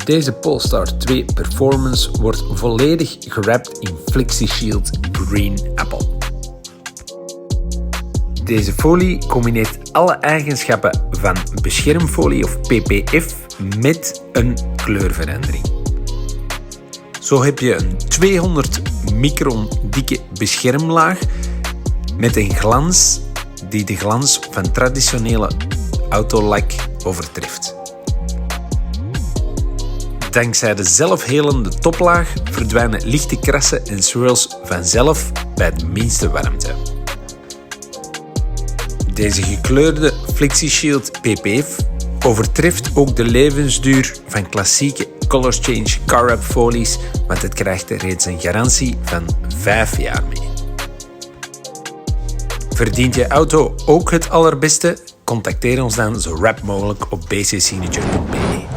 Deze Polestar 2 Performance wordt volledig gewrapt in Flexishield Green Apple. Deze folie combineert alle eigenschappen van beschermfolie of PPF met een kleurverandering. Zo heb je een 200 micron dikke beschermlaag met een glans die de glans van traditionele autolak overtreft. Dankzij de zelfhelende toplaag verdwijnen lichte krassen en swirls vanzelf bij de minste warmte. Deze gekleurde Flexishield PPF overtreft ook de levensduur van klassieke Color Change Car Wrap folies, want het krijgt reeds een garantie van 5 jaar mee. Verdient je auto ook het allerbeste? Contacteer ons dan zo rap mogelijk op bcsignature.be.